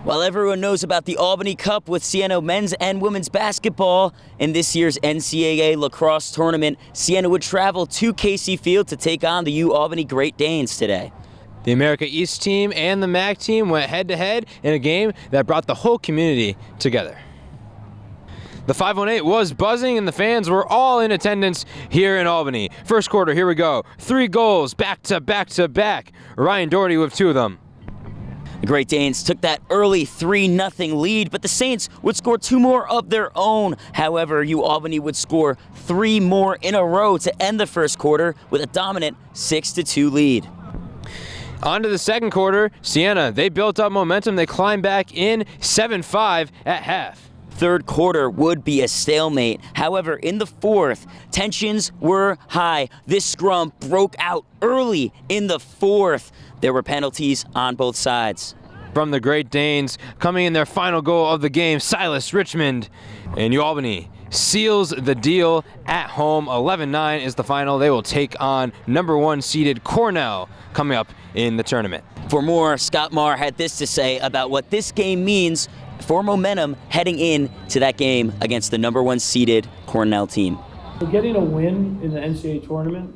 While everyone knows about the Albany Cup with Siena men's and women's basketball, in this year's NCAA Lacrosse tournament, Siena would travel to Casey Field to take on the U-Albany Great Danes today. The America East team and the MAC team went head-to-head in a game that brought the whole community together. The 518 was buzzing and the fans were all in attendance here in Albany. First quarter, here we go. 3 goals back to back to back. Ryan Doherty with 2 of them. The Great Danes took that early 3-0 lead, but the Saints would score 2 more of their own. However, U-Albany would score 3 more in a row to end the first quarter with a dominant 6-2 lead. On to the second quarter, Siena, they built up momentum. They climbed back in 7-5 at half. Third quarter would be a stalemate. However, in the fourth, tensions were high. This scrum broke out early in the fourth. There were penalties on both sides. From the Great Danes, coming in their final goal of the game, Silas Richmond, and U-Albany seals the deal at home. 11-9 is the final. They will take on number 1 seeded Cornell coming up in the tournament. For more, Scott Marr had this to say about what this game means for momentum heading in to that game against the number 1 seeded Cornell team. So getting a win in the NCAA tournament,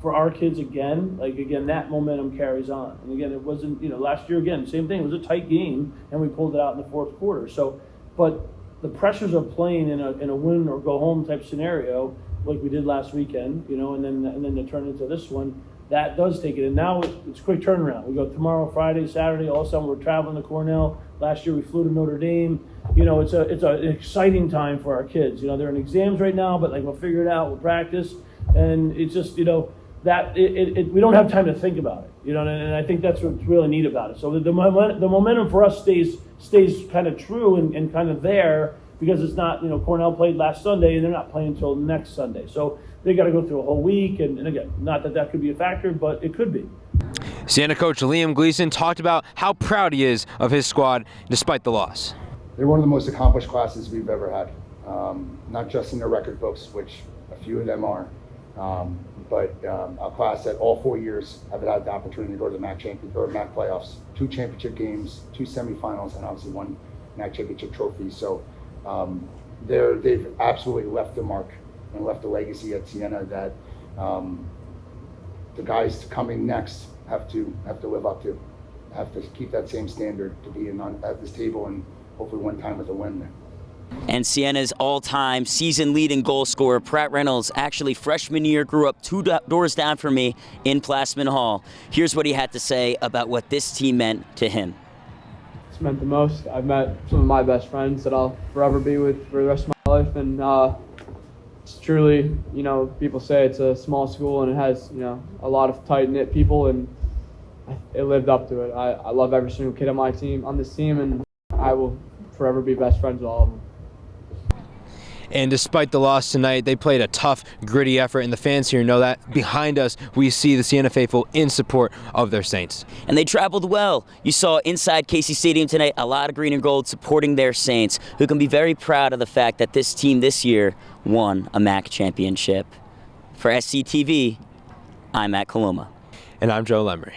for our kids again, that momentum carries on. And again, it wasn't, last year again, same thing. It was a tight game, and we pulled it out in the fourth quarter. So, but the pressures of playing in a win or go home type scenario, like we did last weekend, and then to turn into this one, that does take it. And now it's quick turnaround. We go tomorrow, Friday, Saturday. All of a sudden we're traveling to Cornell. Last year we flew to Notre Dame. It's an exciting time for our kids. They're in exams right now, but we'll figure it out. We'll practice, and it's just that we don't have time to think about it. And I think that's what's really neat about it. So the momentum for us stays kind of true and kind of there, because it's not, Cornell played last Sunday and they're not playing until next Sunday. So they got to go through a whole week. And again, not that could be a factor, but it could be. Siena coach Liam Gleason talked about how proud he is of his squad despite the loss. They're one of the most accomplished classes we've ever had, not just in their record books, which a few of them are, but a class that all 4 years have had the opportunity to go to the MAC playoffs, 2 championship games, 2 semifinals, and obviously 1 MAC championship trophy. So they've absolutely left the mark and left a legacy at Siena that the guys coming next have to live up to, have to keep that same standard to be at this table and hopefully one time with a win. And Siena's all-time season-leading goal scorer, Pratt Reynolds, actually freshman year grew up 2 doors down from me in Plassman Hall. Here's what he had to say about what this team meant to him. It's meant the most. I've met some of my best friends that I'll forever be with for the rest of my life, and it's truly, people say it's a small school and it has, a lot of tight-knit people, and it lived up to it. I love every single kid on this team, and I will forever be best friends with all of them. And despite the loss tonight, they played a tough, gritty effort, and the fans here know that. Behind us, we see the Siena faithful in support of their Saints. And they traveled well. You saw inside Casey Stadium tonight a lot of green and gold supporting their Saints, who can be very proud of the fact that this team this year won a MAC championship. For SCTV, I'm at Coloma. And I'm Joe Lemery.